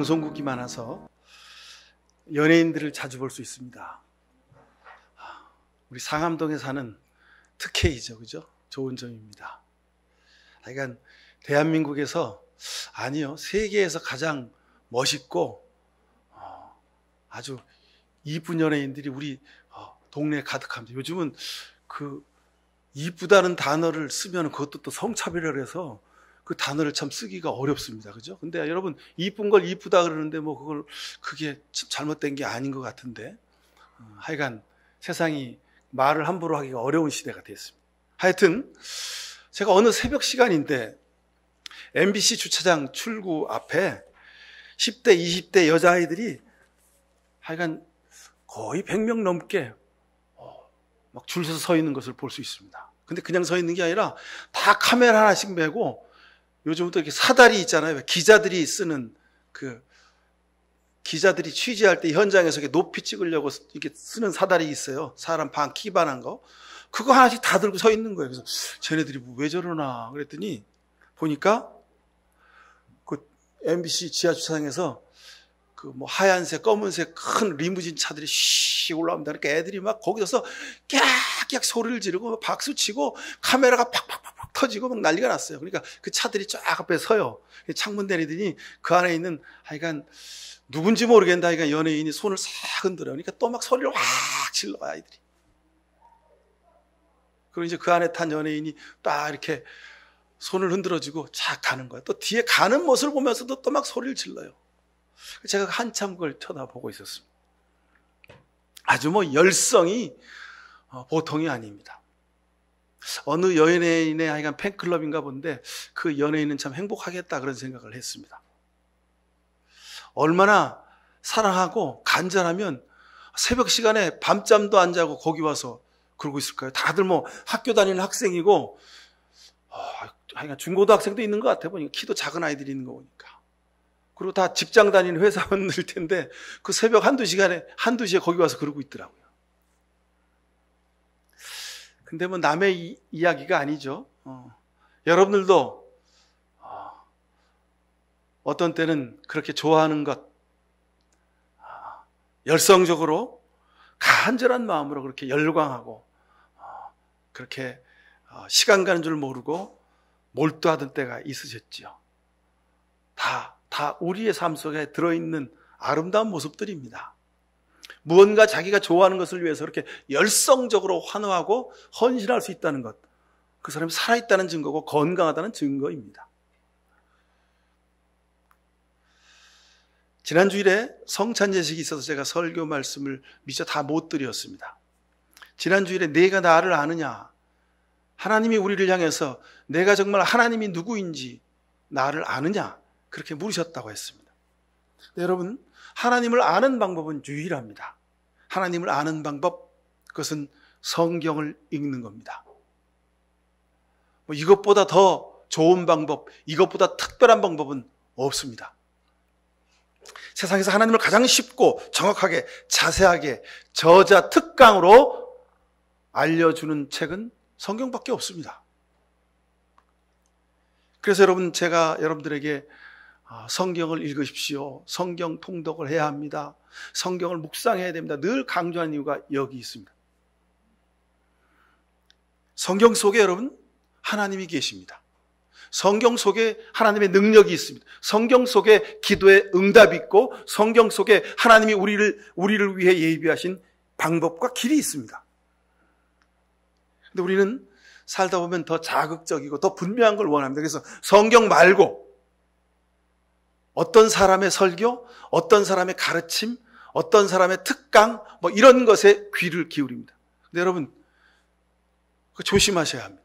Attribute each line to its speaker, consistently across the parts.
Speaker 1: 방송국이 많아서 연예인들을 자주 볼 수 있습니다. 우리 상암동에 사는 특혜이죠, 그죠? 좋은 점입니다. 그러니까 대한민국에서, 아니요, 세계에서 가장 멋있고 아주 이쁜 연예인들이 우리 동네에 가득합니다. 요즘은 그 이쁘다는 단어를 쓰면 그것도 또 성차별이라 해서 그 단어를 참 쓰기가 어렵습니다. 그죠? 근데 여러분, 이쁜 걸 이쁘다 그러는데 뭐 그게 잘못된 게 아닌 것 같은데, 하여간 세상이 말을 함부로 하기가 어려운 시대가 됐습니다. 하여튼 제가 어느 새벽 시간인데 MBC 주차장 출구 앞에 10대, 20대 여자아이들이 하여간 거의 100명 넘게 막 줄 서서 서 있는 것을 볼 수 있습니다. 근데 그냥 서 있는 게 아니라 다 카메라 하나씩 메고, 요즘부터 이렇게 사다리 있잖아요. 기자들이 쓰는 기자들이 취재할 때 현장에서 이렇게 높이 찍으려고 이렇게 쓰는 사다리 있어요. 사람 반 키반한 거. 그거 하나씩 다 들고 서 있는 거예요. 그래서 쟤네들이 왜 저러나 그랬더니 보니까 그 MBC 지하 주차장에서 그 뭐 하얀색, 검은색 큰 리무진 차들이 씩 올라옵니다. 그러니까 애들이 막 거기서 깨악 소리를 지르고 박수 치고 카메라가 팍팍팍 터지고 막 난리가 났어요. 그러니까 그 차들이 쫙 앞에 서요. 창문 내리더니 그 안에 있는 하여간 누군지 모르겠는데 하여간 연예인이 손을 싹 흔들어요. 그러니까 또 막 소리를 확 질러 아이들이. 그리고 이제 그 안에 탄 연예인이 딱 이렇게 손을 흔들어주고 쫙 가는 거예요. 또 뒤에 가는 모습을 보면서도 또 막 소리를 질러요. 제가 한참 그걸 쳐다보고 있었습니다. 아주 뭐 열성이 보통이 아닙니다. 어느 연예인의 하여간 팬클럽인가 본데 그 연예인은 참 행복하겠다 그런 생각을 했습니다. 얼마나 사랑하고 간절하면 새벽 시간에 밤잠도 안 자고 거기 와서 그러고 있을까요? 다들 뭐 학교 다니는 학생이고, 하여간 중고등학생도 있는 것 같아 보니까, 키도 작은 아이들이 있는 거 보니까. 그리고 다 직장 다니는 회사원들 텐데 그 새벽 한두 시에 거기 와서 그러고 있더라고요. 근데 뭐 남의 이야기가 아니죠. 여러분들도 어떤 때는 그렇게 좋아하는 것, 열성적으로 간절한 마음으로 그렇게 열광하고 그렇게 시간 가는 줄 모르고 몰두하던 때가 있으셨죠. 다 우리의 삶 속에 들어있는 아름다운 모습들입니다. 무언가 자기가 좋아하는 것을 위해서 그렇게 열성적으로 환호하고 헌신할 수 있다는 것, 그 사람이 살아있다는 증거고 건강하다는 증거입니다. 지난 주일에 성찬 예식이 있어서 제가 설교 말씀을 미처 다 못 드렸습니다. 지난 주일에 내가 나를 아느냐, 하나님이 우리를 향해서 내가 정말 하나님이 누구인지 나를 아느냐, 그렇게 물으셨다고 했습니다. 여러분, 하나님을 아는 방법은 유일합니다. 하나님을 아는 방법, 그것은 성경을 읽는 겁니다. 뭐 이것보다 더 좋은 방법, 이것보다 특별한 방법은 없습니다. 세상에서 하나님을 가장 쉽고 정확하게 자세하게 저자 특강으로 알려주는 책은 성경밖에 없습니다. 그래서 여러분, 제가 여러분들에게 성경을 읽으십시오, 성경 통독을 해야 합니다, 성경을 묵상해야 됩니다, 늘 강조하는 이유가 여기 있습니다. 성경 속에 여러분 하나님이 계십니다. 성경 속에 하나님의 능력이 있습니다. 성경 속에 기도의 응답이 있고, 성경 속에 하나님이 우리를 위해 예비하신 방법과 길이 있습니다. 근데 우리는 살다 보면 더 자극적이고 더 분명한 걸 원합니다. 그래서 성경 말고 어떤 사람의 설교, 어떤 사람의 가르침, 어떤 사람의 특강, 뭐 이런 것에 귀를 기울입니다. 근데 여러분, 그거 조심하셔야 합니다.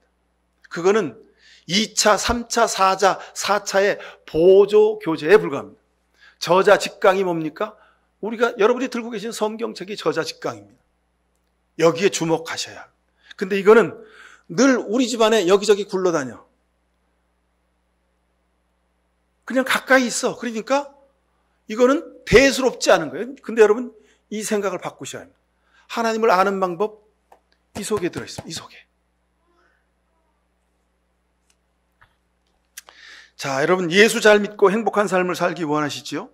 Speaker 1: 그거는 2차, 3차, 4차의 보조 교재에 불과합니다. 저자 직강이 뭡니까? 여러분이 들고 계신 성경책이 저자 직강입니다. 여기에 주목하셔야 합니다. 근데 이거는 늘 우리 집안에 여기저기 굴러다녀. 그냥 가까이 있어. 그러니까 이거는 대수롭지 않은 거예요. 근데 여러분, 이 생각을 바꾸셔야 합니다. 하나님을 아는 방법, 이 속에 들어있습니다. 이 속에. 자, 여러분, 예수 잘 믿고 행복한 삶을 살기 원하시죠?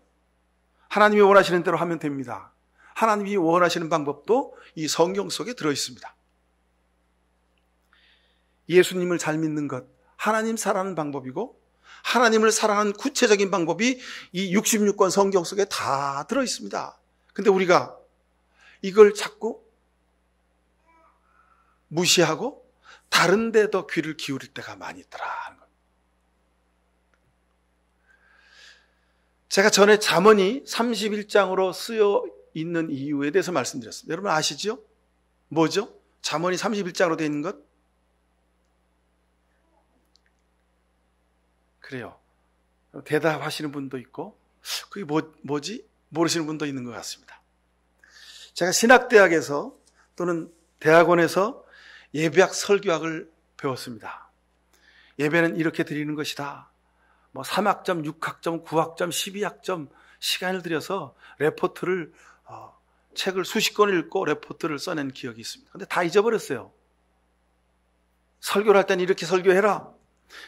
Speaker 1: 하나님이 원하시는 대로 하면 됩니다. 하나님이 원하시는 방법도 이 성경 속에 들어있습니다. 예수님을 잘 믿는 것, 하나님 사랑하는 방법이고 하나님을 사랑하는 구체적인 방법이 이 66권 성경 속에 다 들어있습니다. 근데 우리가 이걸 자꾸 무시하고 다른 데 더 귀를 기울일 때가 많이 있더라 하는 겁니다. 제가 전에 잠언이 31장으로 쓰여 있는 이유에 대해서 말씀드렸습니다. 여러분 아시죠? 뭐죠? 잠언이 31장으로 되어 있는 것? 그래요. 대답하시는 분도 있고 그게 뭐지? 모르시는 분도 있는 것 같습니다. 제가 신학대학에서 또는 대학원에서 예배학 설교학을 배웠습니다. 예배는 이렇게 드리는 것이다. 3학점, 6학점, 9학점, 12학점 시간을 들여서 레포트를 책을 수십 권을 읽고 레포트를 써낸 기억이 있습니다. 근데 다 잊어버렸어요. 설교를 할 때는 이렇게 설교해라.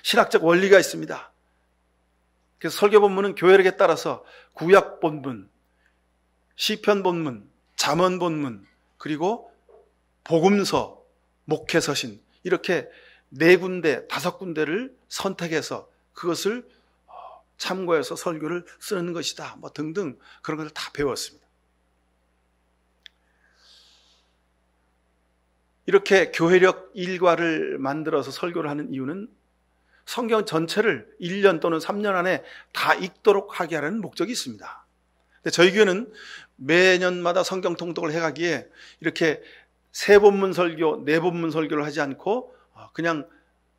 Speaker 1: 신학적 원리가 있습니다. 그래서 설교 본문은 교회력에 따라서 구약 본문, 시편 본문, 잠언 본문, 그리고 복음서, 목회서신 이렇게 4군데, 5군데를 선택해서 그것을 참고해서 설교를 쓰는 것이다. 등등 그런 것을 다 배웠습니다. 이렇게 교회력 일과를 만들어서 설교를 하는 이유는 성경 전체를 1년 또는 3년 안에 다 읽도록 하게 하라는 목적이 있습니다. 근데 저희 교회는 매년마다 성경 통독을 해가기에 이렇게 3본문 설교, 4본문 설교를 하지 않고 그냥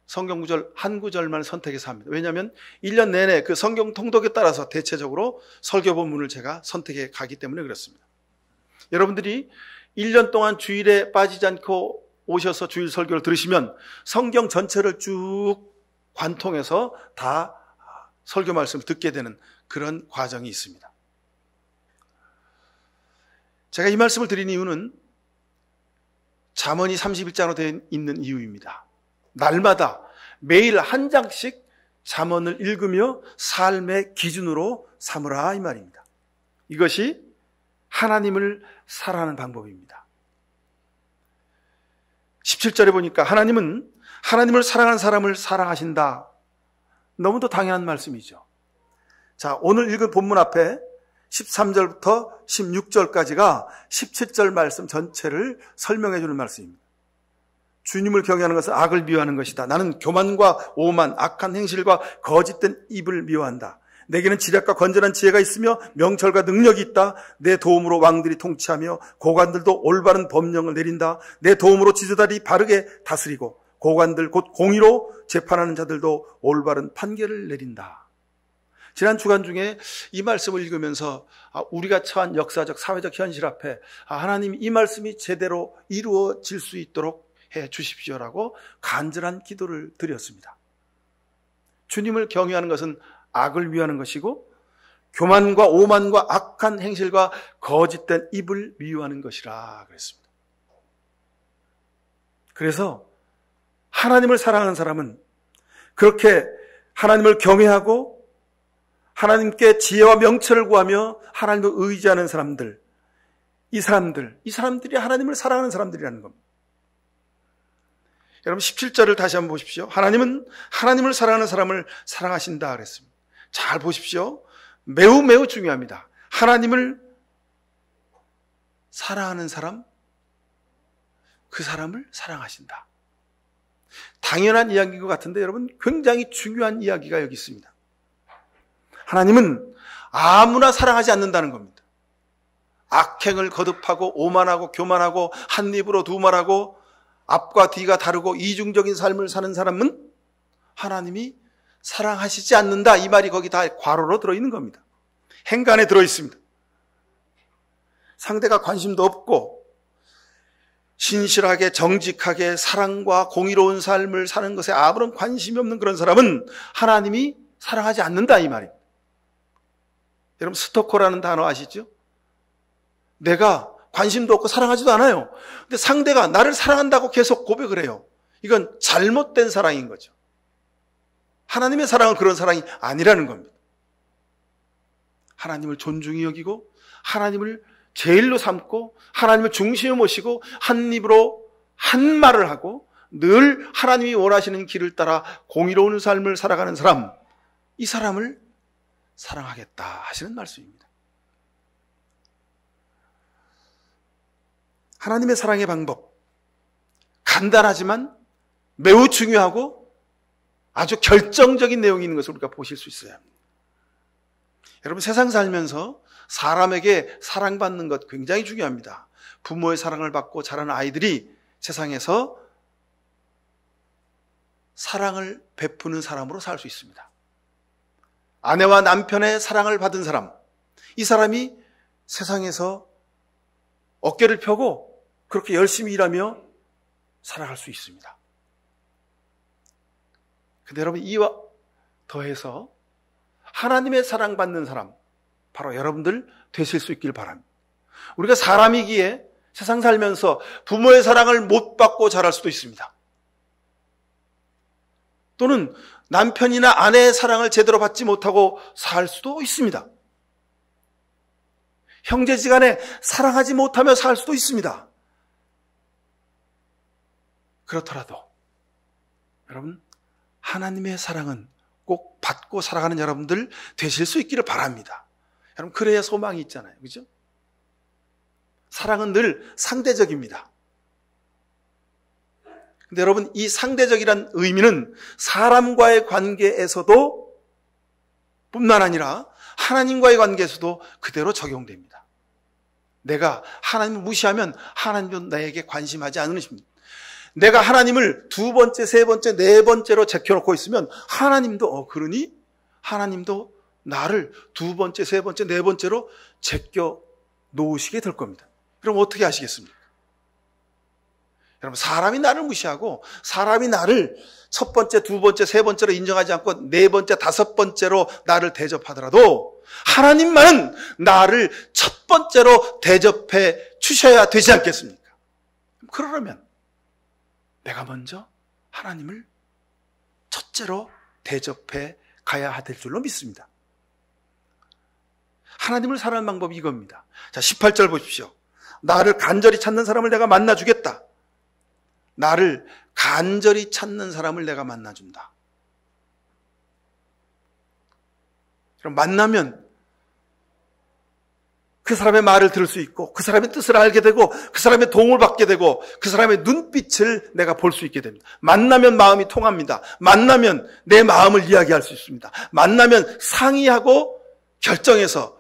Speaker 1: 성경 구절 한 구절만 선택해서 합니다. 왜냐하면 1년 내내 그 성경 통독에 따라서 대체적으로 설교 본문을 제가 선택해 가기 때문에 그렇습니다. 여러분들이 1년 동안 주일에 빠지지 않고 오셔서 주일 설교를 들으시면 성경 전체를 쭉 관통해서 다 설교 말씀을 듣게 되는 그런 과정이 있습니다. 제가 이 말씀을 드린 이유는 잠언이 31장으로 되어 있는 이유입니다. 날마다 매일 한 장씩 잠언을 읽으며 삶의 기준으로 삼으라 이 말입니다. 이것이 하나님을 사랑하는 방법입니다. 17절에 보니까 하나님은 하나님을 사랑하는 사람을 사랑하신다. 너무도 당연한 말씀이죠. 자, 오늘 읽은 본문 앞에 13절부터 16절까지가 17절 말씀 전체를 설명해 주는 말씀입니다. 주님을 경외하는 것은 악을 미워하는 것이다. 나는 교만과 오만, 악한 행실과 거짓된 입을 미워한다. 내게는 지략과 건전한 지혜가 있으며 명철과 능력이 있다. 내 도움으로 왕들이 통치하며 고관들도 올바른 법령을 내린다. 내 도움으로 지도자들이 바르게 다스리고 고관들 곧 공의로 재판하는 자들도 올바른 판결을 내린다. 지난 주간 중에 이 말씀을 읽으면서 우리가 처한 역사적 사회적 현실 앞에 하나님 이 말씀이 제대로 이루어질 수 있도록 해 주십시오라고 간절한 기도를 드렸습니다. 주님을 경외하는 것은 악을 미워하는 것이고 교만과 오만과 악한 행실과 거짓된 입을 미워하는 것이라 그랬습니다. 그래서 하나님을 사랑하는 사람은 그렇게 하나님을 경외하고 하나님께 지혜와 명철을 구하며 하나님을 의지하는 사람들, 이 사람들이 하나님을 사랑하는 사람들이라는 겁니다. 여러분 17절을 다시 한번 보십시오. 하나님은 하나님을 사랑하는 사람을 사랑하신다 그랬습니다. 잘 보십시오. 매우 매우 중요합니다. 하나님을 사랑하는 사람, 그 사람을 사랑하신다. 당연한 이야기인 것 같은데 여러분 굉장히 중요한 이야기가 여기 있습니다. 하나님은 아무나 사랑하지 않는다는 겁니다. 악행을 거듭하고 오만하고 교만하고 한 입으로 두 말하고 앞과 뒤가 다르고 이중적인 삶을 사는 사람은 하나님이 사랑하시지 않는다. 이 말이 거기 다 괄호로 들어있는 겁니다. 행간에 들어있습니다. 상대가 관심도 없고 신실하게 정직하게 사랑과 공의로운 삶을 사는 것에 아무런 관심이 없는 그런 사람은 하나님이 사랑하지 않는다 이 말입니다. 여러분 스토커라는 단어 아시죠? 내가 관심도 없고 사랑하지도 않아요. 근데 상대가 나를 사랑한다고 계속 고백을 해요. 이건 잘못된 사랑인 거죠. 하나님의 사랑은 그런 사랑이 아니라는 겁니다. 하나님을 존중히 여기고 하나님을 제일로 삼고 하나님을 중심에 모시고 한 입으로 한 말을 하고 늘 하나님이 원하시는 길을 따라 공의로운 삶을 살아가는 사람, 이 사람을 사랑하겠다 하시는 말씀입니다. 하나님의 사랑의 방법, 간단하지만 매우 중요하고 아주 결정적인 내용이 있는 것을 우리가 보실 수 있어요. 여러분, 세상 살면서 사람에게 사랑받는 것 굉장히 중요합니다. 부모의 사랑을 받고 자라는 아이들이 세상에서 사랑을 베푸는 사람으로 살 수 있습니다. 아내와 남편의 사랑을 받은 사람, 이 사람이 세상에서 어깨를 펴고 그렇게 열심히 일하며 살아갈 수 있습니다. 근데 여러분, 이와 더해서 하나님의 사랑받는 사람, 바로 여러분들 되실 수 있길 바랍니다. 우리가 사람이기에 세상 살면서 부모의 사랑을 못 받고 자랄 수도 있습니다. 또는 남편이나 아내의 사랑을 제대로 받지 못하고 살 수도 있습니다. 형제지간에 사랑하지 못하며 살 수도 있습니다. 그렇더라도 여러분, 하나님의 사랑은 꼭 받고 살아가는 여러분들 되실 수 있기를 바랍니다. 여러분, 그래야 소망이 있잖아요. 그죠? 사랑은 늘 상대적입니다. 근데 여러분, 이 상대적이란 의미는 사람과의 관계에서도 뿐만 아니라 하나님과의 관계에서도 그대로 적용됩니다. 내가 하나님을 무시하면 하나님도 나에게 관심하지 않으십니다. 내가 하나님을 두 번째, 세 번째, 네 번째로 제껴놓고 있으면 하나님도 그러니 하나님도 나를 두 번째, 세 번째, 네 번째로 제껴 놓으시게 될 겁니다. 그럼 어떻게 하시겠습니까? 여러분, 사람이 나를 무시하고 사람이 나를 첫 번째, 두 번째, 세 번째로 인정하지 않고 네 번째, 다섯 번째로 나를 대접하더라도 하나님만은 나를 첫 번째로 대접해 주셔야 되지 않겠습니까? 그러려면 내가 먼저 하나님을 첫째로 대접해 가야 될 줄로 믿습니다. 하나님을 사랑하는 방법이 이겁니다. 자, 18절 보십시오. 나를 간절히 찾는 사람을 내가 만나주겠다. 나를 간절히 찾는 사람을 내가 만나준다. 그럼 만나면 그 사람의 말을 들을 수 있고 그 사람의 뜻을 알게 되고 그 사람의 도움을 받게 되고 그 사람의 눈빛을 내가 볼 수 있게 됩니다. 만나면 마음이 통합니다. 만나면 내 마음을 이야기할 수 있습니다. 만나면 상의하고 결정해서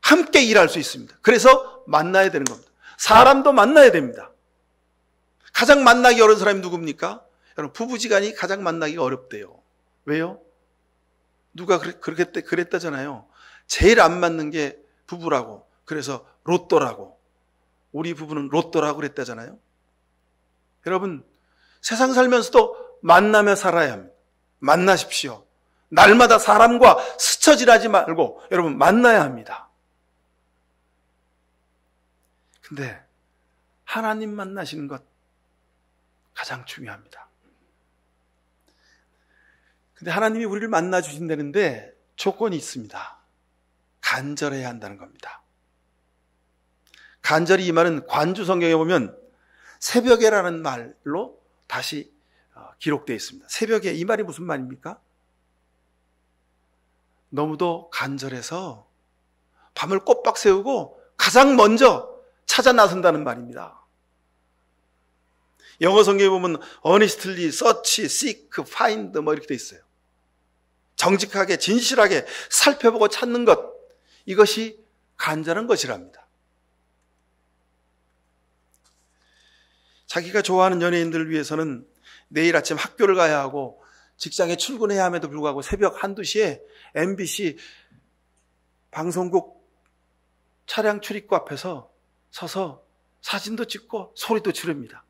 Speaker 1: 함께 일할 수 있습니다. 그래서 만나야 되는 겁니다. 사람도 만나야 됩니다. 가장 만나기 어려운 사람이 누굽니까? 여러분, 부부지간이 가장 만나기가 어렵대요. 왜요? 누가 그랬다잖아요. 제일 안 맞는 게 부부라고. 그래서 로또라고. 우리 부부는 로또라고 그랬다잖아요. 여러분, 세상 살면서도 만나며 살아야 합니다. 만나십시오. 날마다 사람과 스쳐지라지 말고 여러분 만나야 합니다. 근데 하나님 만나시는 것 가장 중요합니다. 근데 하나님이 우리를 만나 주신다는데 조건이 있습니다. 간절해야 한다는 겁니다. 간절히 이 말은 관주 성경에 보면 새벽에라는 말로 다시 기록되어 있습니다. 새벽에, 이 말이 무슨 말입니까? 너무도 간절해서 밤을 꼬박 세우고 가장 먼저 찾아 나선다는 말입니다. 영어 성경에 보면 earnestly, search, seek, find 뭐 이렇게 돼 있어요. 정직하게, 진실하게 살펴보고 찾는 것, 이것이 간절한 것이랍니다. 자기가 좋아하는 연예인들을 위해서는 내일 아침 학교를 가야 하고 직장에 출근해야 함에도 불구하고 새벽 1, 2시에 MBC 방송국 차량 출입구 앞에서 서서 사진도 찍고 소리도 지릅니다.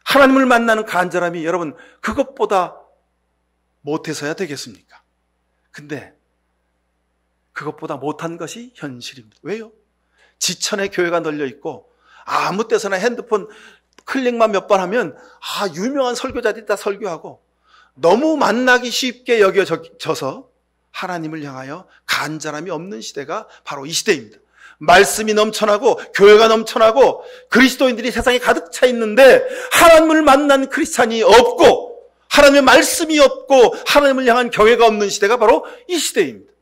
Speaker 1: 하나님을 만나는 간절함이 여러분 그것보다 못해서야 되겠습니까? 근데 그것보다 못한 것이 현실입니다. 왜요? 지천에 교회가 널려 있고 아무 때서나 핸드폰 클릭만 몇 번 하면 유명한 설교자들이 다 설교하고 너무 만나기 쉽게 여겨져서 하나님을 향하여 간절함이 없는 시대가 바로 이 시대입니다. 말씀이 넘쳐나고 교회가 넘쳐나고 그리스도인들이 세상에 가득 차 있는데 하나님을 만난 크리스찬이 없고 하나님의 말씀이 없고 하나님을 향한 교회가 없는 시대가 바로 이 시대입니다.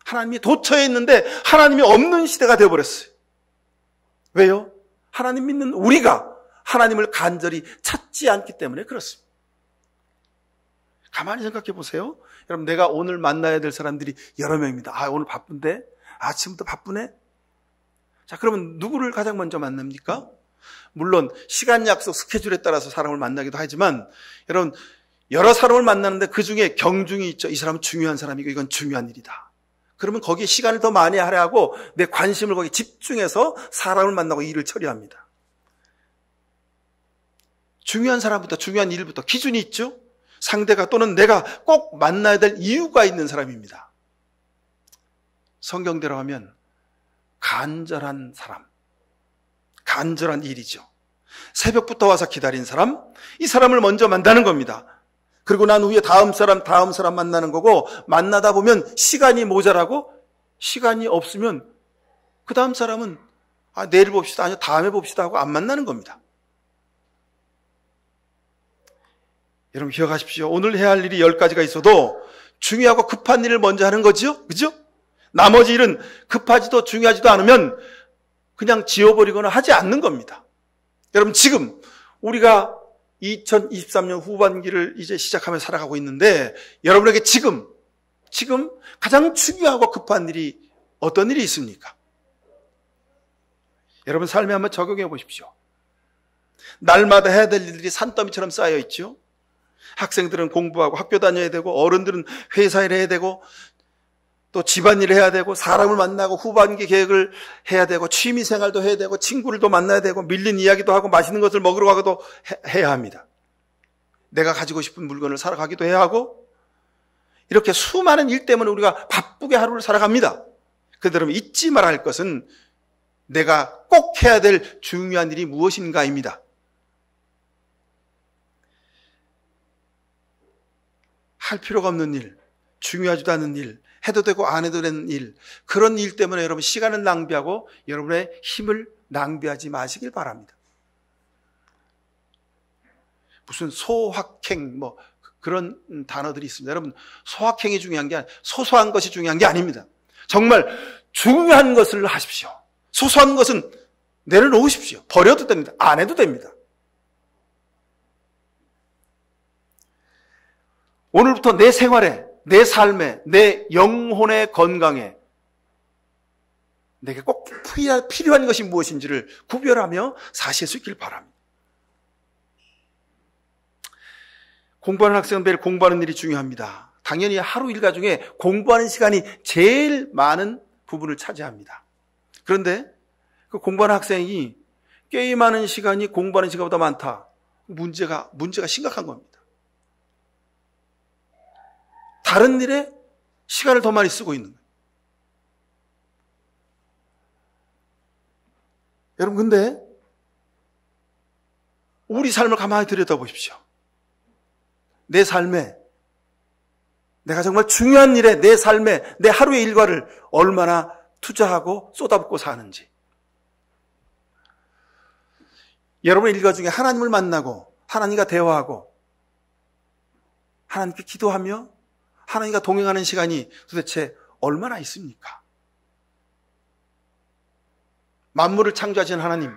Speaker 1: 하나님이 도처에 있는데 하나님이 없는 시대가 되어버렸어요. 왜요? 하나님 믿는 우리가 하나님을 간절히 찾지 않기 때문에 그렇습니다. 가만히 생각해 보세요. 여러분, 내가 오늘 만나야 될 사람들이 여러 명입니다. 오늘 바쁜데? 아침부터 바쁘네? 자, 그러면 누구를 가장 먼저 만납니까? 물론 시간 약속 스케줄에 따라서 사람을 만나기도 하지만 여러분, 여러 사람을 만나는데 그 중에 경중이 있죠. 이 사람은 중요한 사람이고 이건 중요한 일이다. 그러면 거기에 시간을 더 많이 하려 하고 내 관심을 거기에 집중해서 사람을 만나고 일을 처리합니다. 중요한 사람부터 중요한 일부터 기준이 있죠. 상대가 또는 내가 꼭 만나야 될 이유가 있는 사람입니다. 성경대로 하면 간절한 사람, 간절한 일이죠. 새벽부터 와서 기다린 사람, 이 사람을 먼저 만나는 겁니다. 그리고 난 후에 다음 사람 만나는 거고, 만나다 보면 시간이 모자라고 시간이 없으면 그 다음 사람은 내일 봅시다, 아니요 다음에 봅시다 하고 안 만나는 겁니다. 여러분 기억하십시오. 오늘 해야 할 일이 10가지가 있어도 중요하고 급한 일을 먼저 하는 거죠. 그죠? 나머지 일은 급하지도 중요하지도 않으면 그냥 지워버리거나 하지 않는 겁니다. 여러분 지금 우리가 2023년 후반기를 이제 시작하면서 살아가고 있는데 여러분에게 지금 가장 중요하고 급한 일이 어떤 일이 있습니까? 여러분 삶에 한번 적용해 보십시오. 날마다 해야 될 일들이 산더미처럼 쌓여 있죠. 학생들은 공부하고 학교 다녀야 되고 어른들은 회사 일 해야 되고 또 집안일 해야 되고 사람을 만나고 후반기 계획을 해야 되고 취미생활도 해야 되고 친구들도 만나야 되고 밀린 이야기도 하고 맛있는 것을 먹으러 가기도 해야 합니다. 내가 가지고 싶은 물건을 사러 가기도 해야 하고 이렇게 수많은 일 때문에 우리가 바쁘게 하루를 살아갑니다. 그러면 잊지 말아야 할 것은 내가 꼭 해야 될 중요한 일이 무엇인가입니다. 할 필요가 없는 일, 중요하지도 않은 일, 해도 되고 안 해도 되는 일, 그런 일 때문에 여러분 시간을 낭비하고 여러분의 힘을 낭비하지 마시길 바랍니다. 무슨 소확행 그런 단어들이 있습니다. 여러분 소확행이 중요한 게 아니라 소소한 것이 중요한 게 아닙니다. 정말 중요한 것을 하십시오. 소소한 것은 내려놓으십시오. 버려도 됩니다. 안 해도 됩니다. 오늘부터 내 생활에, 내 삶에, 내 영혼의 건강에 내게 꼭 필요한 것이 무엇인지를 구별하며 사실 수 있길 바랍니다. 공부하는 학생은 매일 공부하는 일이 중요합니다. 당연히 하루 일과 중에 공부하는 시간이 제일 많은 부분을 차지합니다. 그런데 그 공부하는 학생이 게임하는 시간이 공부하는 시간보다 많다. 문제가 심각한 겁니다. 다른 일에 시간을 더 많이 쓰고 있는 거예요. 여러분 근데 우리 삶을 가만히 들여다보십시오. 내 삶에 내가 정말 중요한 일에 내 삶에 내 하루의 일과를 얼마나 투자하고 쏟아붓고 사는지. 여러분의 일과 중에 하나님을 만나고 하나님과 대화하고 하나님께 기도하며 하나님과 동행하는 시간이 도대체 얼마나 있습니까? 만물을 창조하신 하나님,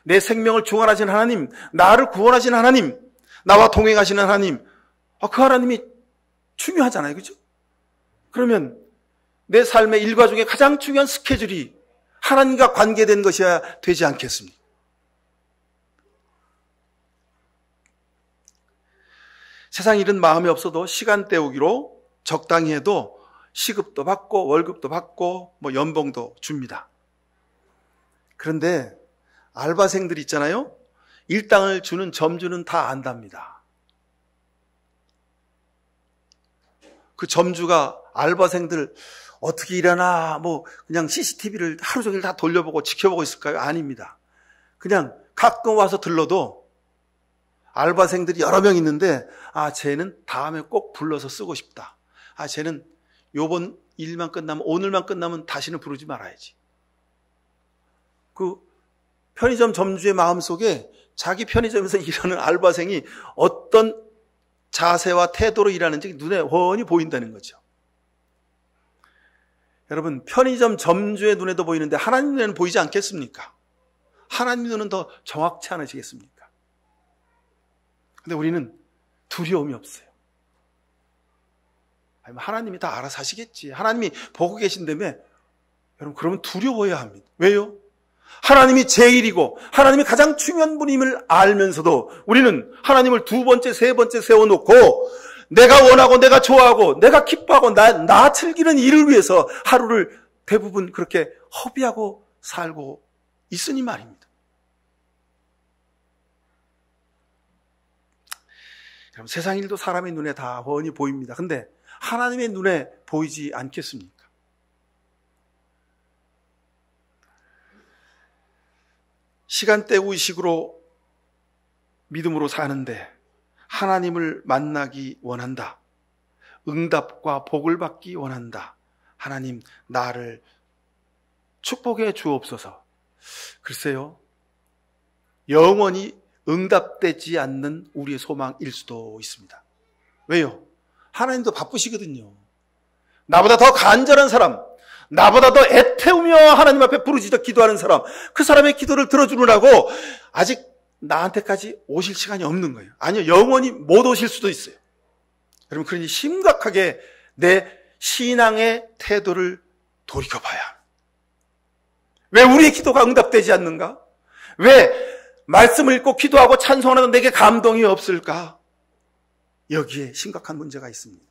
Speaker 1: 내 생명을 주관하신 하나님, 나를 구원하신 하나님, 나와 동행하시는 하나님, 그 하나님이 중요하잖아요. 그죠? 그러면 내 삶의 일과 중에 가장 중요한 스케줄이 하나님과 관계된 것이어야 되지 않겠습니까? 세상 일은 마음이 없어도 시간 때우기로 적당히 해도 시급도 받고 월급도 받고 연봉도 줍니다. 그런데 알바생들 있잖아요. 일당을 주는 점주는 다 안답니다. 그 점주가 알바생들 어떻게 일하나 그냥 CCTV를 하루 종일 다 돌려보고 지켜보고 있을까요? 아닙니다. 그냥 가끔 와서 들러도 알바생들이 여러 명 있는데 쟤는 다음에 꼭 불러서 쓰고 싶다. 쟤는 요번 일만 끝나면, 오늘만 끝나면 다시는 부르지 말아야지. 그 편의점 점주의 마음속에 자기 편의점에서 일하는 알바생이 어떤 자세와 태도로 일하는지 눈에 훤히 보인다는 거죠. 여러분, 편의점 점주의 눈에도 보이는데 하나님 눈에는 보이지 않겠습니까? 하나님 눈은 더 정확치 않으시겠습니까? 근데 우리는 두려움이 없어요. 하나님이 다 알아서 하시겠지. 하나님이 보고 계신다며. 여러분, 그러면 두려워야 합니다. 왜요? 하나님이 제일이고 하나님이 가장 중요한 분임을 알면서도 우리는 하나님을 두 번째, 세 번째 세워놓고 내가 원하고 내가 좋아하고 내가 기뻐하고 나 즐기는 일을 위해서 하루를 대부분 그렇게 허비하고 살고 있으니 말입니다. 여러분, 세상 일도 사람의 눈에 다 훤히 보입니다. 근데 하나님의 눈에 보이지 않겠습니까? 시간대 의식으로 믿음으로 사는데 하나님을 만나기 원한다. 응답과 복을 받기 원한다. 하나님, 나를 축복해 주옵소서. 글쎄요, 영원히 응답되지 않는 우리의 소망일 수도 있습니다. 왜요? 하나님도 바쁘시거든요. 나보다 더 간절한 사람, 나보다 더 애태우며 하나님 앞에 부르짖어 기도하는 사람, 그 사람의 기도를 들어주느라고 아직 나한테까지 오실 시간이 없는 거예요. 아니요, 영원히 못 오실 수도 있어요. 여러분, 그러니 심각하게 내 신앙의 태도를 돌이켜봐야 합니다. 왜 우리의 기도가 응답되지 않는가? 왜 말씀을 읽고 기도하고 찬송하는 내게 감동이 없을까? 여기에 심각한 문제가 있습니다.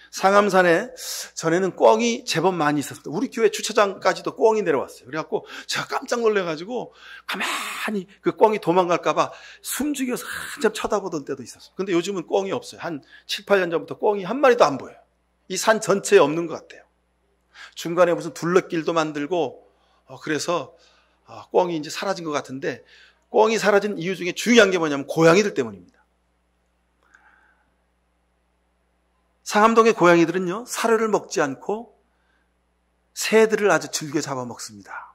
Speaker 1: 상암산에 전에는 꿩이 제법 많이 있었습니다. 우리 교회 주차장까지도 꿩이 내려왔어요. 그래갖고 제가 깜짝 놀래가지고 가만히 그 꿩이 도망갈까봐 숨죽여서 한참 쳐다보던 때도 있었어요. 근데 요즘은 꿩이 없어요. 한 7, 8년 전부터 꿩이 한 마리도 안 보여요. 이 산 전체에 없는 것 같아요. 중간에 무슨 둘레길도 만들고 그래서 꿩이 이제 사라진 것 같은데, 꿩이 사라진 이유 중에 중요한 게 뭐냐면 고양이들 때문입니다. 상암동의 고양이들은요, 사료를 먹지 않고 새들을 아주 즐겨 잡아먹습니다.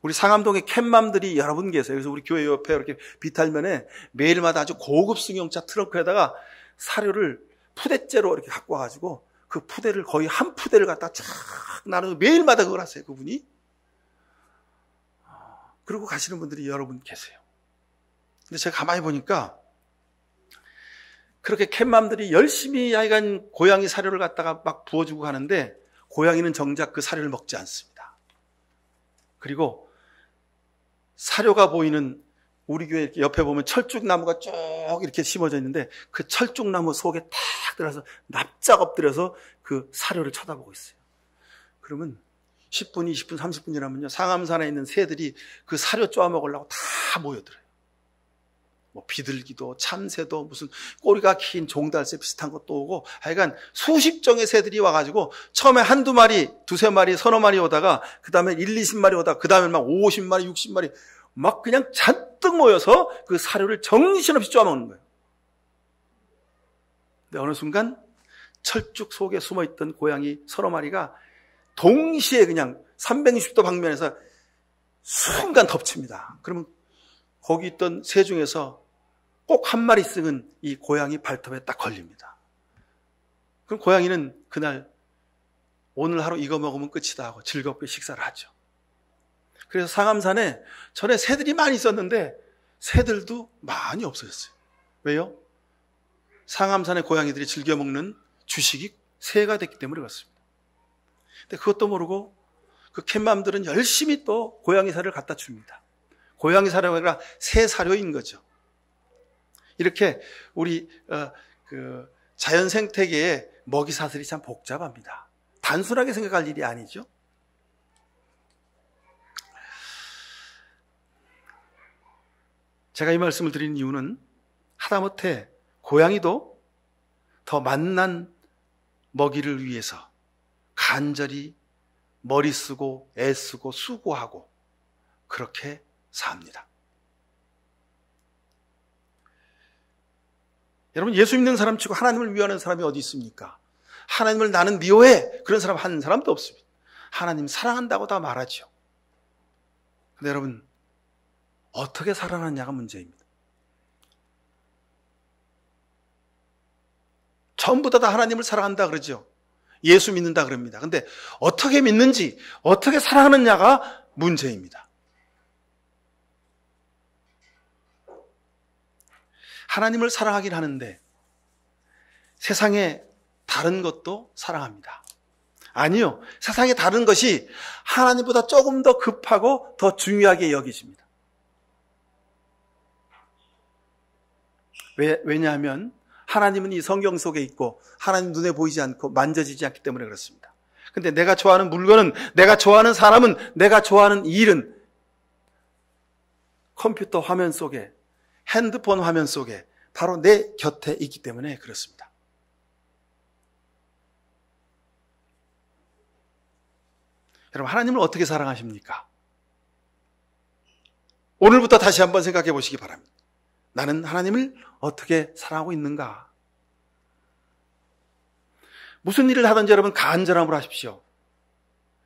Speaker 1: 우리 상암동의 캣맘들이 여러 분 계세요. 그래서 우리 교회 옆에 이렇게 비탈면에 매일마다 아주 고급 승용차 트렁크에다가 사료를 푸대째로 이렇게 갖고 와가지고 그 푸대를 거의 한 푸대를 갖다 쫙 나누고 매일마다 그걸 하세요, 그분이. 그러고 가시는 분들이 여러 분 계세요. 근데 제가 가만히 보니까 그렇게 캣맘들이 열심히 하여간 고양이 사료를 갖다가 막 부어주고 가는데 고양이는 정작 그 사료를 먹지 않습니다. 그리고 사료가 보이는 우리 교회 옆에 보면 철쭉나무가 쭉 이렇게 심어져 있는데 그 철쭉나무 속에 탁 들어가서 납작 엎드려서 그 사료를 쳐다보고 있어요. 그러면 10분, 20분, 30분 지나면요, 상암산에 있는 새들이 그 사료 쪼아 먹으려고 다 모여들어요. 뭐 비둘기도 참새도 무슨 꼬리가 긴 종달새 비슷한 것도 오고 하여간 수십 종의 새들이 와가지고 처음에 한두 마리, 두세 마리, 서너 마리 오다가 그 다음에 1, 20마리 오다가 그 다음에 막 50마리, 60마리 막 그냥 잔뜩 모여서 그 사료를 정신없이 쪼아먹는 거예요. 근데 어느 순간 철쭉 속에 숨어있던 고양이 서너 마리가 동시에 그냥 360도 방면에서 순간 덮칩니다. 그러면 거기 있던 새 중에서 꼭 한 마리씩은 이 고양이 발톱에 딱 걸립니다. 그럼 고양이는 그날 오늘 하루 이거 먹으면 끝이다 하고 즐겁게 식사를 하죠. 그래서 상암산에 전에 새들이 많이 있었는데 새들도 많이 없어졌어요. 왜요? 상암산의 고양이들이 즐겨 먹는 주식이 새가 됐기 때문에 그렇습니다. 근데 그것도 모르고 그 캣맘들은 열심히 또 고양이 사료를 갖다 줍니다. 고양이 사료가 아니라 새 사료인 거죠. 이렇게 우리 그 자연 생태계의 먹이 사슬이 참 복잡합니다. 단순하게 생각할 일이 아니죠. 제가 이 말씀을 드리는 이유는 하다못해 고양이도 더 맛난 먹이를 위해서 간절히 머리 쓰고 애쓰고 수고하고 그렇게 삽니다. 여러분, 예수 믿는 사람 치고 하나님을 미워하는 사람이 어디 있습니까? 하나님을 나는 미워해, 그런 사람 한 사람도 없습니다. 하나님 사랑한다고 다 말하죠. 근데 여러분, 어떻게 사랑하느냐가 문제입니다. 전부 다 하나님을 사랑한다 그러죠. 예수 믿는다 그럽니다. 근데 어떻게 믿는지, 어떻게 사랑하느냐가 문제입니다. 하나님을 사랑하긴 하는데 세상에 다른 것도 사랑합니다. 아니요, 세상에 다른 것이 하나님보다 조금 더 급하고 더 중요하게 여기십니다. 왜냐하면 하나님은 이 성경 속에 있고 하나님 눈에 보이지 않고 만져지지 않기 때문에 그렇습니다. 근데 내가 좋아하는 물건은, 내가 좋아하는 사람은, 내가 좋아하는 일은 컴퓨터 화면 속에, 핸드폰 화면 속에 바로 내 곁에 있기 때문에 그렇습니다. 여러분, 하나님을 어떻게 사랑하십니까? 오늘부터 다시 한번 생각해 보시기 바랍니다. 나는 하나님을 어떻게 사랑하고 있는가? 무슨 일을 하든지 여러분 간절함으로 하십시오.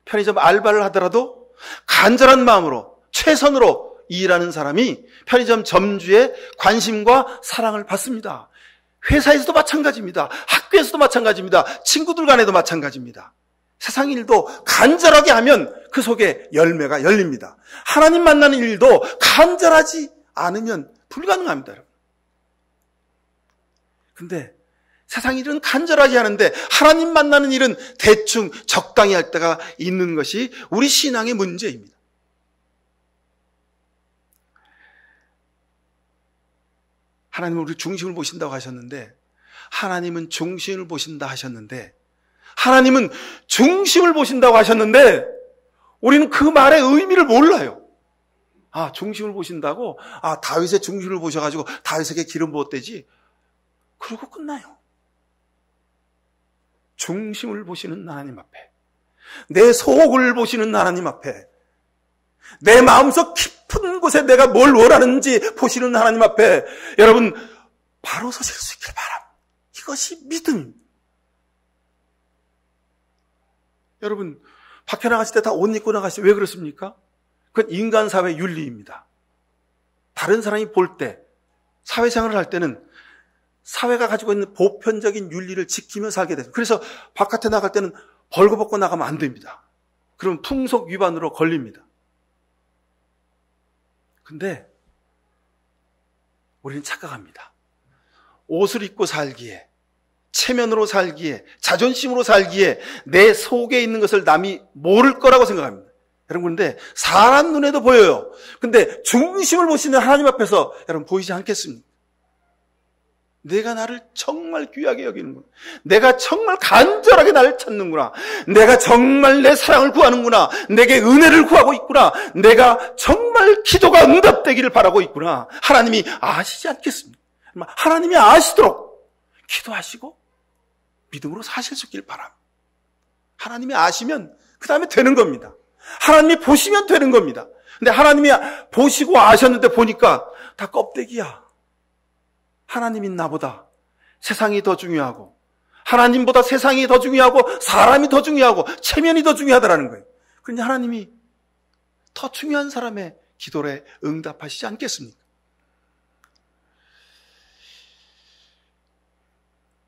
Speaker 1: 편의점 알바를 하더라도 간절한 마음으로, 최선으로 일하는 사람이 편의점 점주의 관심과 사랑을 받습니다. 회사에서도 마찬가지입니다. 학교에서도 마찬가지입니다. 친구들 간에도 마찬가지입니다. 세상 일도 간절하게 하면 그 속에 열매가 열립니다. 하나님 만나는 일도 간절하지 않으면 불가능합니다, 여러분. 근데 세상 일은 간절하게 하는데 하나님 만나는 일은 대충 적당히 할 때가 있는 것이 우리 신앙의 문제입니다. 하나님은 우리 중심을 보신다고 하셨는데, 하나님은 중심을 보신다 하셨는데, 하나님은 중심을 보신다고 하셨는데 우리는 그 말의 의미를 몰라요. 아, 중심을 보신다고? 아, 다윗의 중심을 보셔가지고 다윗에게 기름 부었대지. 그러고 끝나요. 중심을 보시는 하나님 앞에, 내 속을 보시는 하나님 앞에, 내 마음속 깊은 곳에 내가 뭘 원하는지 보시는 하나님 앞에 여러분 바로 서실 수 있길 바랍니다. 이것이 믿음입니다. 여러분, 밖에 나가실 때 다 옷 입고 나가시죠. 왜 그렇습니까? 그건 인간사회 윤리입니다. 다른 사람이 볼 때, 사회생활을 할 때는 사회가 가지고 있는 보편적인 윤리를 지키며 살게 됩니다. 그래서 바깥에 나갈 때는 벌거벗고 나가면 안 됩니다. 그럼 풍속 위반으로 걸립니다. 근데 우리는 착각합니다. 옷을 입고 살기에, 체면으로 살기에, 자존심으로 살기에 내 속에 있는 것을 남이 모를 거라고 생각합니다. 여러분, 그런데 사람 눈에도 보여요. 근데 중심을 보시는 하나님 앞에서 여러분 보이지 않겠습니까? 내가 나를 정말 귀하게 여기는구나. 내가 정말 간절하게 나를 찾는구나. 내가 정말 내 사랑을 구하는구나. 내게 은혜를 구하고 있구나. 내가 정말 기도가 응답되기를 바라고 있구나. 하나님이 아시지 않겠습니까? 하나님이 아시도록 기도하시고 믿음으로 사실 수 있길 바랍니다. 하나님이 아시면 그 다음에 되는 겁니다. 하나님이 보시면 되는 겁니다. 근데 하나님이 보시고 아셨는데 보니까 다 껍데기야. 하나님이 나보다 세상이 더 중요하고, 하나님보다 세상이 더 중요하고, 사람이 더 중요하고, 체면이 더 중요하다라는 거예요. 그런데 하나님이 더 중요한 사람의 기도에 응답하시지 않겠습니까?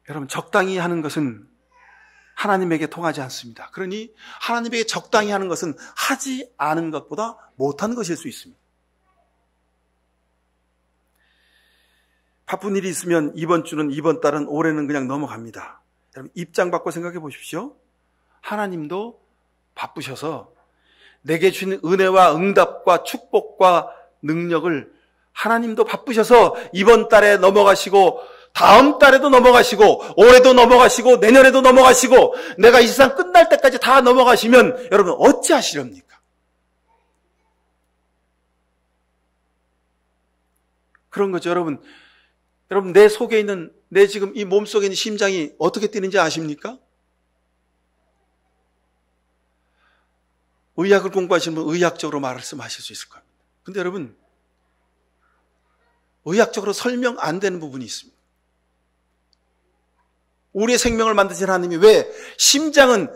Speaker 1: 여러분, 적당히 하는 것은 하나님에게 통하지 않습니다. 그러니 하나님에게 적당히 하는 것은 하지 않은 것보다 못한 것일 수 있습니다. 바쁜 일이 있으면 이번 주는, 이번 달은, 올해는 그냥 넘어갑니다. 여러분, 입장 바꿔 생각해 보십시오. 하나님도 바쁘셔서 내게 주신 은혜와 응답과 축복과 능력을 하나님도 바쁘셔서 이번 달에 넘어가시고, 다음 달에도 넘어가시고, 올해도 넘어가시고, 내년에도 넘어가시고, 내가 이 세상 끝날 때까지 다 넘어가시면 여러분 어찌하시렵니까? 그런 거죠. 여러분, 내 속에 있는, 내 지금 이 몸속에 있는 심장이 어떻게 뛰는지 아십니까? 의학을 공부하시는 분 의학적으로 말씀하실 수 있을 겁니다. 근데 여러분, 의학적으로 설명 안 되는 부분이 있습니다. 우리의 생명을 만드신 하나님이 왜 심장은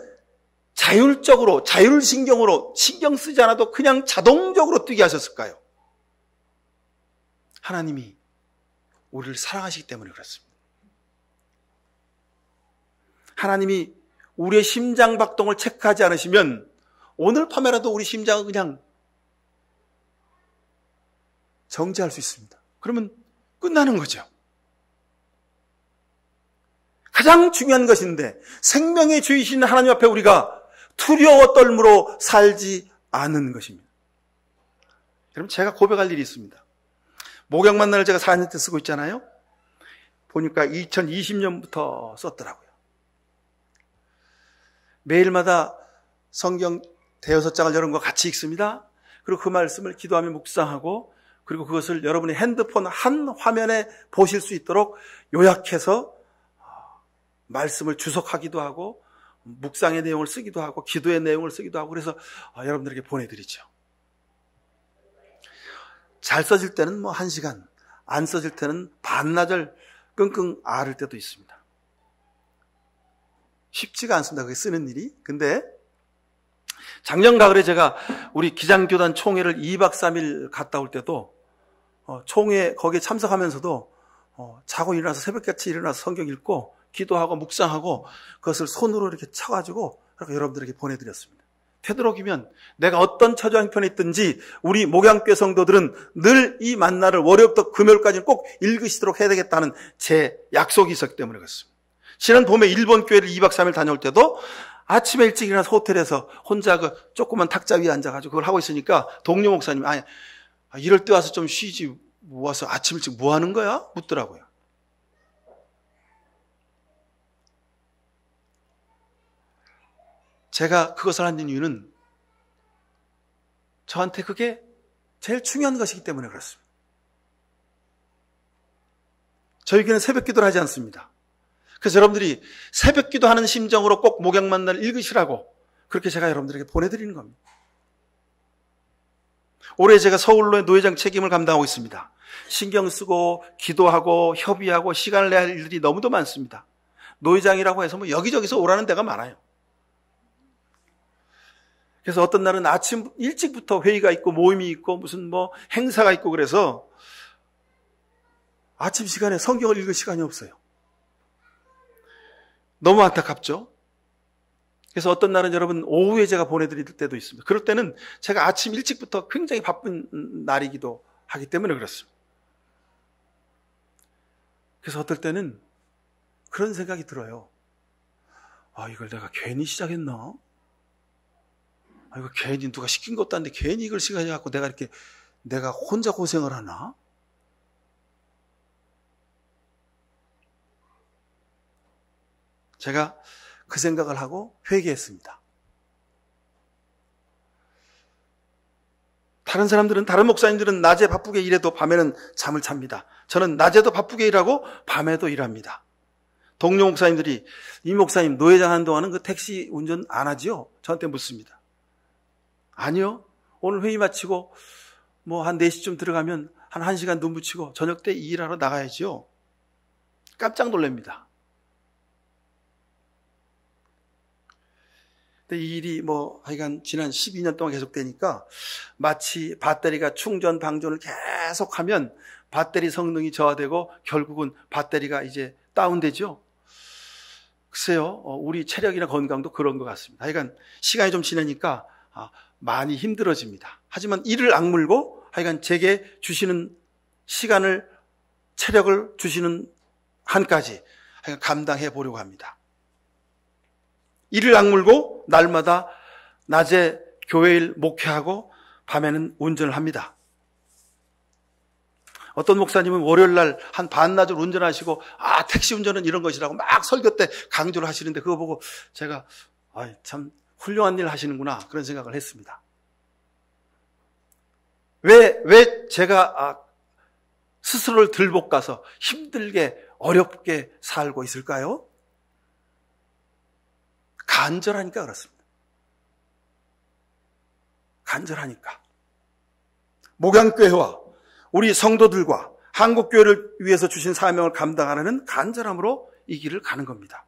Speaker 1: 자율적으로, 자율신경으로 신경 쓰지 않아도 그냥 자동적으로 뛰게 하셨을까요? 하나님이 우리를 사랑하시기 때문에 그렇습니다. 하나님이 우리의 심장 박동을 체크하지 않으시면 오늘 밤에라도 우리 심장은 그냥 정지할 수 있습니다. 그러면 끝나는 거죠. 가장 중요한 것인데 생명의 주이신 하나님 앞에 우리가 두려워 떨므로 살지 않는 것입니다. 여러분, 제가 고백할 일이 있습니다. 목양만나를 제가 4년 때 쓰고 있잖아요. 보니까 2020년부터 썼더라고요. 매일마다 성경 대여섯 장을 여러분과 같이 읽습니다. 그리고 그 말씀을 기도하며 묵상하고, 그리고 그것을 여러분의 핸드폰 한 화면에 보실 수 있도록 요약해서 말씀을 주석하기도 하고, 묵상의 내용을 쓰기도 하고, 기도의 내용을 쓰기도 하고, 그래서 여러분들에게 보내드리죠. 잘 써질 때는 1시간, 안 써질 때는 반나절 끙끙 앓을 때도 있습니다. 쉽지가 않습니다, 그게 쓰는 일이. 근데 작년 가을에 제가 우리 기장교단 총회를 2박 3일 갔다 올 때도 총회 거기에 참석하면서도 자고 일어나서 새벽같이 일어나서 성경 읽고 기도하고 묵상하고 그것을 손으로 이렇게 쳐가지고 여러분들에게 보내드렸습니다. 되도록이면 내가 어떤 처지 형편에 있든지 우리 목양교회 성도들은 늘 이 만나를 월요일부터 금요일까지는 꼭 읽으시도록 해야 되겠다는 제 약속이 있었기 때문에 그렇습니다. 지난 봄에 일본 교회를 2박 3일 다녀올 때도 아침에 일찍 일어나서 호텔에서 혼자 그 조그만 탁자 위에 앉아가지고 그걸 하고 있으니까 동료 목사님이 이럴 때 와서 좀 쉬지 와서 아침 일찍 뭐 하는 거야? 묻더라고요. 제가 그것을 하는 이유는 저한테 그게 제일 중요한 것이기 때문에 그렇습니다. 저희 교회는 새벽 기도를 하지 않습니다. 그래서 여러분들이 새벽 기도하는 심정으로 꼭 목양만나를 읽으시라고 그렇게 제가 여러분들에게 보내드리는 겁니다. 올해 제가 서울로의 노회장 책임을 감당하고 있습니다. 신경 쓰고 기도하고 협의하고 시간을 내야 할 일들이 너무도 많습니다. 노회장이라고 해서 여기저기서 오라는 데가 많아요. 그래서 어떤 날은 아침 일찍부터 회의가 있고 모임이 있고 무슨 행사가 있고 그래서 아침 시간에 성경을 읽을 시간이 없어요. 너무 안타깝죠? 그래서 어떤 날은 여러분 오후에 제가 보내드릴 때도 있습니다. 그럴 때는 제가 아침 일찍부터 굉장히 바쁜 날이기도 하기 때문에 그렇습니다. 그래서 어떨 때는 그런 생각이 들어요. 이걸 내가 괜히 시작했나? 이거 괜히 누가 시킨 것도 아닌데 괜히 이걸 시작해갖고 내가 혼자 고생을 하나? 제가 그 생각을 하고 회개했습니다. 다른 사람들은, 다른 목사님들은 낮에 바쁘게 일해도 밤에는 잠을 잡니다. 저는 낮에도 바쁘게 일하고 밤에도 일합니다. 동료 목사님들이 이 목사님 노회장 하는 동안은 그 택시 운전 안 하지요? 저한테 묻습니다. 아니요. 오늘 회의 마치고 한 4시쯤 들어가면 한 1시간 눈 붙이고 저녁 때 일하러 나가야지요. 깜짝 놀랍니다. 근데 이 일이 하여간 지난 12년 동안 계속되니까 마치 배터리가 충전 방전을 계속하면 배터리 성능이 저하되고 결국은 배터리가 이제 다운되죠. 글쎄요, 우리 체력이나 건강도 그런 것 같습니다. 하여간 시간이 좀 지나니까 많이 힘들어집니다. 하지만 이를 악물고 하여간 제게 주시는 시간을, 체력을 주시는 한까지 하여간 감당해 보려고 합니다. 이를 악물고 날마다 낮에 교회일 목회하고 밤에는 운전을 합니다. 어떤 목사님은 월요일 날 한 반나절 운전하시고 택시 운전은 이런 것이라고 막 설교 때 강조를 하시는데 그거 보고 제가 참 훌륭한 일 하시는구나 그런 생각을 했습니다. 왜 제가 스스로를 들볶아서 힘들게 어렵게 살고 있을까요? 간절하니까 그렇습니다. 간절하니까. 목양교회와 우리 성도들과 한국교회를 위해서 주신 사명을 감당하는 간절함으로 이 길을 가는 겁니다.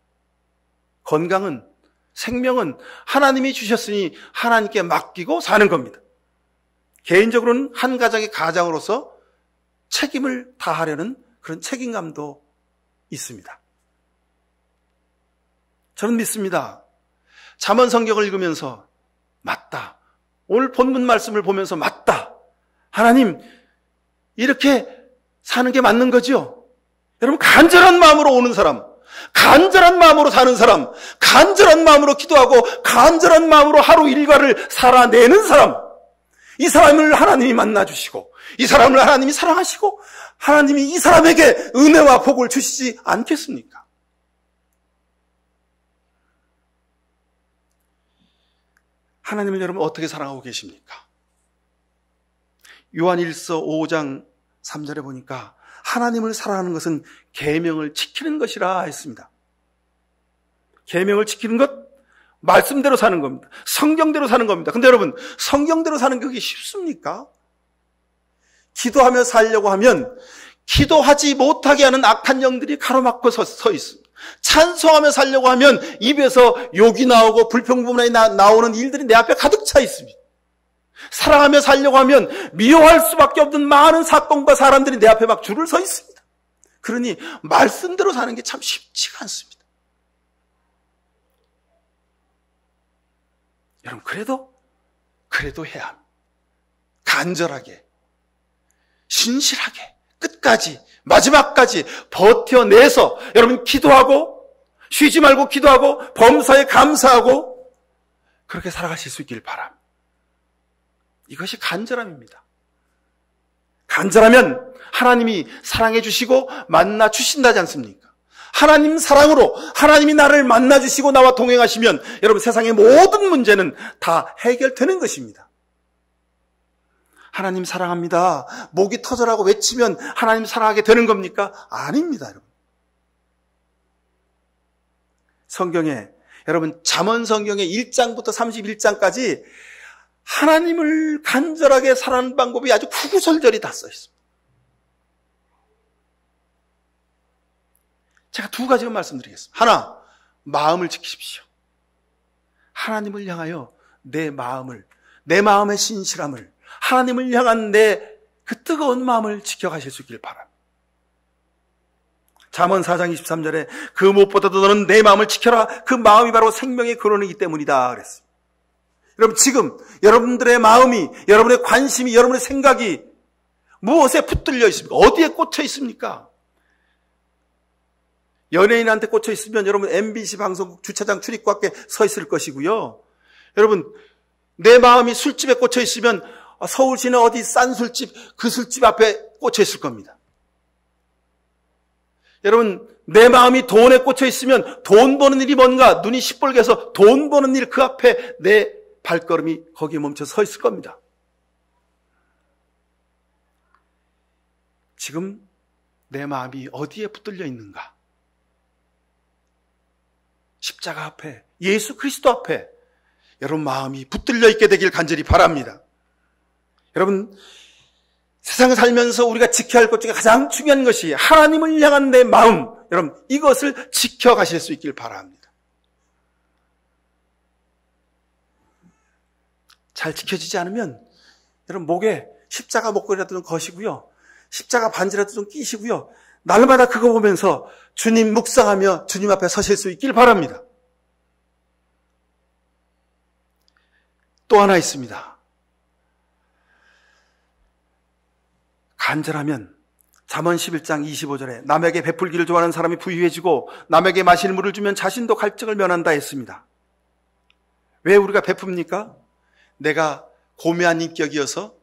Speaker 1: 건강은, 생명은 하나님이 주셨으니 하나님께 맡기고 사는 겁니다. 개인적으로는 한 가정의 가장으로서 책임을 다하려는 그런 책임감도 있습니다. 저는 믿습니다. 잠언 성경을 읽으면서 맞다. 오늘 본문 말씀을 보면서 맞다. 하나님, 이렇게 사는 게 맞는 거죠? 여러분, 간절한 마음으로 오는 사람, 간절한 마음으로 사는 사람, 간절한 마음으로 기도하고 간절한 마음으로 하루 일과를 살아내는 사람, 이 사람을 하나님이 만나주시고 이 사람을 하나님이 사랑하시고 하나님이 이 사람에게 은혜와 복을 주시지 않겠습니까? 하나님을 여러분 어떻게 사랑하고 계십니까? 요한 1서 5장 3절에 보니까 하나님을 사랑하는 것은 계명을 지키는 것이라 했습니다. 계명을 지키는 것, 말씀대로 사는 겁니다. 성경대로 사는 겁니다. 근데 여러분, 성경대로 사는 게 그게 쉽습니까? 기도하며 살려고 하면 기도하지 못하게 하는 악한 영들이 가로막고 서 있습니다. 찬송하며 살려고 하면 입에서 욕이 나오고 불평불만이 나오는 일들이 내 앞에 가득 차 있습니다. 사랑하며 살려고 하면 미워할 수밖에 없는 많은 사건과 사람들이 내 앞에 막 줄을 서 있습니다. 그러니 말씀대로 사는 게 참 쉽지가 않습니다. 여러분, 그래도 해야 합니다. 간절하게, 신실하게, 끝까지, 마지막까지 버텨내서 여러분 기도하고, 쉬지 말고 기도하고, 범사에 감사하고, 그렇게 살아가실 수 있길 바랍니다. 이것이 간절함입니다. 간절하면 하나님이 사랑해 주시고 만나 주신다지 않습니까? 하나님 사랑으로 하나님이 나를 만나 주시고 나와 동행하시면 여러분 세상의 모든 문제는 다 해결되는 것입니다. 하나님 사랑합니다. 목이 터져라고 외치면 하나님 사랑하게 되는 겁니까? 아닙니다, 여러분. 성경에 여러분 잠언 성경의 1장부터 31장까지 하나님을 간절하게 사랑하는 방법이 아주 구구절절히 다 써 있습니다. 제가 두 가지만 말씀드리겠습니다. 하나, 마음을 지키십시오. 하나님을 향하여 내 마음의 신실함을, 하나님을 향한 내 그 뜨거운 마음을 지켜가실 수 있길 바랍니다. 잠언 4장 23절에 그 무엇보다도 너는 내 마음을 지켜라. 그 마음이 바로 생명의 근원이기 때문이다 그랬습니다. 여러분, 지금 여러분들의 마음이, 여러분의 관심이, 여러분의 생각이 무엇에 붙들려 있습니까? 어디에 꽂혀 있습니까? 연예인한테 꽂혀 있으면 여러분 MBC 방송국 주차장 출입구 앞에 서 있을 것이고요. 여러분, 내 마음이 술집에 꽂혀 있으면 서울 시내 어디 싼 술집, 그 술집 앞에 꽂혀 있을 겁니다. 여러분, 내 마음이 돈에 꽂혀 있으면 돈 버는 일이 뭔가 눈이 시뻘게 해서 돈 버는 일 그 앞에 내 발걸음이 거기에 멈춰 서 있을 겁니다. 지금 내 마음이 어디에 붙들려 있는가? 십자가 앞에, 예수 그리스도 앞에 여러분 마음이 붙들려 있게 되길 간절히 바랍니다. 여러분, 세상을 살면서 우리가 지켜야 할 것 중에 가장 중요한 것이 하나님을 향한 내 마음, 여러분 이것을 지켜가실 수 있길 바랍니다. 잘 지켜지지 않으면 여러분 목에 십자가 목걸이라도 좀 거시고요, 십자가 반지라도 좀 끼시고요, 날마다 그거 보면서 주님 묵상하며 주님 앞에 서실 수 있길 바랍니다. 또 하나 있습니다. 간절하면 잠언 11장 25절에 남에게 베풀기를 좋아하는 사람이 부유해지고 남에게 마실 물을 주면 자신도 갈증을 면한다 했습니다. 왜 우리가 베풉니까? 내가 고매한 인격이어서,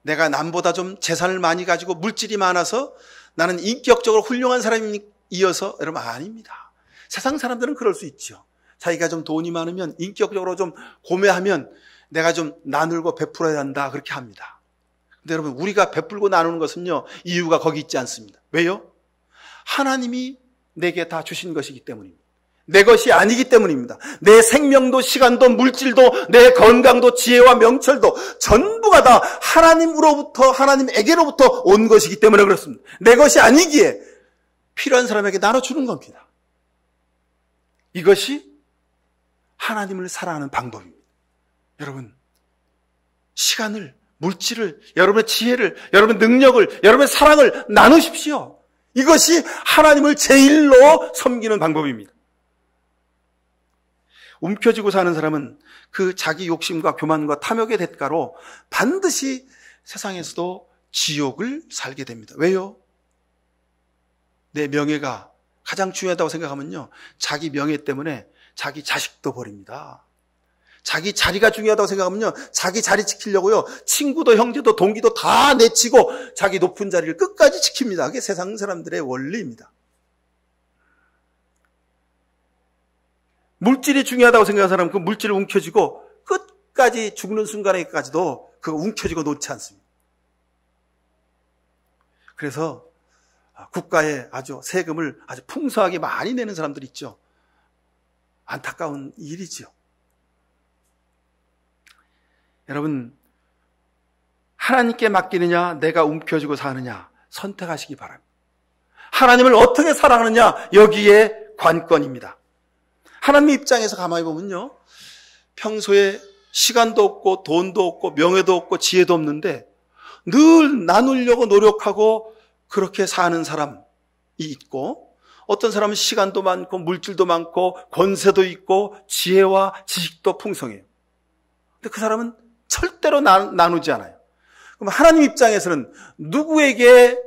Speaker 1: 내가 남보다 좀 재산을 많이 가지고 물질이 많아서 나는 인격적으로 훌륭한 사람이어서, 여러분 아닙니다. 세상 사람들은 그럴 수 있죠. 자기가 좀 돈이 많으면 인격적으로 좀 고매하면 내가 좀 나누고 베풀어야 한다 그렇게 합니다. 근데 여러분, 우리가 베풀고 나누는 것은요, 이유가 거기 있지 않습니다. 왜요? 하나님이 내게 다 주신 것이기 때문입니다. 내 것이 아니기 때문입니다. 내 생명도 시간도 물질도 내 건강도 지혜와 명철도 전부가 다 하나님으로부터, 하나님에게로부터 온 것이기 때문에 그렇습니다. 내 것이 아니기에 필요한 사람에게 나눠주는 겁니다. 이것이 하나님을 사랑하는 방법입니다. 여러분, 시간을, 물질을, 여러분의 지혜를, 여러분의 능력을, 여러분의 사랑을 나누십시오. 이것이 하나님을 제일로 섬기는 방법입니다. 움켜쥐고 사는 사람은 그 자기 욕심과 교만과 탐욕의 대가로 반드시 세상에서도 지옥을 살게 됩니다. 왜요? 내 명예가 가장 중요하다고 생각하면요, 자기 명예 때문에 자기 자식도 버립니다. 자기 자리가 중요하다고 생각하면요, 자기 자리 지키려고요, 친구도 형제도 동기도 다 내치고 자기 높은 자리를 끝까지 지킵니다. 그게 세상 사람들의 원리입니다. 물질이 중요하다고 생각하는 사람은 그 물질을 움켜쥐고 끝까지 죽는 순간에까지도 그거 움켜쥐고 놓지 않습니다. 그래서 국가에 아주 세금을 아주 풍성하게 많이 내는 사람들이 있죠. 안타까운 일이죠. 여러분, 하나님께 맡기느냐, 내가 움켜쥐고 사느냐 선택하시기 바랍니다. 하나님을 어떻게 사랑하느냐, 여기에 관건입니다. 하나님 입장에서 가만히 보면요, 평소에 시간도 없고 돈도 없고 명예도 없고 지혜도 없는데 늘 나누려고 노력하고 그렇게 사는 사람이 있고, 어떤 사람은 시간도 많고 물질도 많고 권세도 있고 지혜와 지식도 풍성해요. 근데 그 사람은 절대로 나누지 않아요. 그럼 하나님 입장에서는 누구에게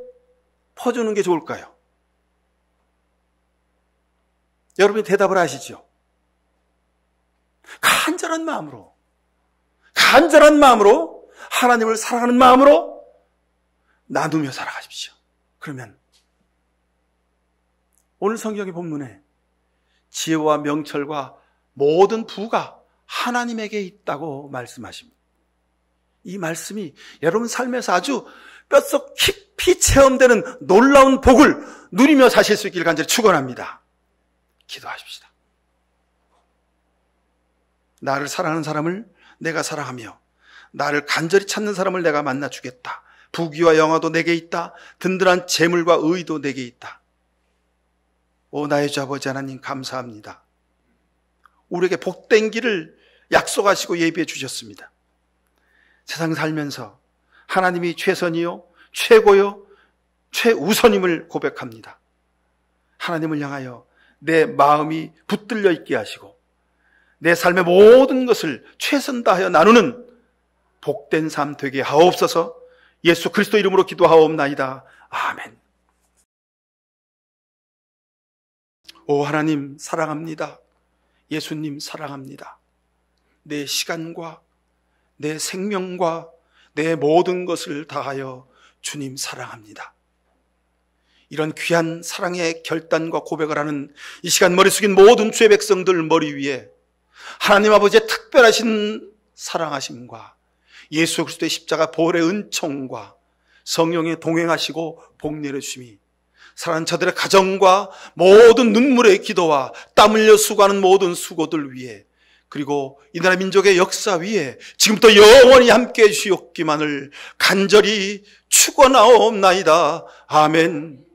Speaker 1: 퍼주는 게 좋을까요? 여러분이 대답을 하시죠. 간절한 마음으로 하나님을 사랑하는 마음으로 나누며 살아가십시오. 그러면 오늘 성경의 본문에 지혜와 명철과 모든 부가 하나님에게 있다고 말씀하십니다. 이 말씀이 여러분 삶에서 아주 뼛속 깊이 체험되는 놀라운 복을 누리며 사실 수 있기를 간절히 축원합니다. 기도하십시다. 나를 사랑하는 사람을 내가 사랑하며 나를 간절히 찾는 사람을 내가 만나주겠다. 부귀와 영화도 내게 있다. 든든한 재물과 의도 내게 있다. 오 나의 주 아버지 하나님, 감사합니다. 우리에게 복된 길을 약속하시고 예비해 주셨습니다. 세상 살면서 하나님이 최선이요, 최고요, 최우선임을 고백합니다. 하나님을 향하여 내 마음이 붙들려 있게 하시고 내 삶의 모든 것을 최선 다하여 나누는 복된 삶 되게 하옵소서. 예수 그리스도 이름으로 기도하옵나이다. 아멘. 오 하나님 사랑합니다. 예수님 사랑합니다. 내 시간과 내 생명과 내 모든 것을 다하여 주님 사랑합니다. 이런 귀한 사랑의 결단과 고백을 하는 이 시간 머리 숙인 모든 주의 백성들 머리 위에 하나님 아버지의 특별하신 사랑하심과 예수 그리스도의 십자가 보혈의 은총과 성령의 동행하시고 복 내려주심이 사랑하는 저들의 가정과 모든 눈물의 기도와 땀 흘려 수고하는 모든 수고들 위에, 그리고 이 나라 민족의 역사 위에 지금부터 영원히 함께해 주시옵기만을 간절히 축원하옵나이다. 아멘.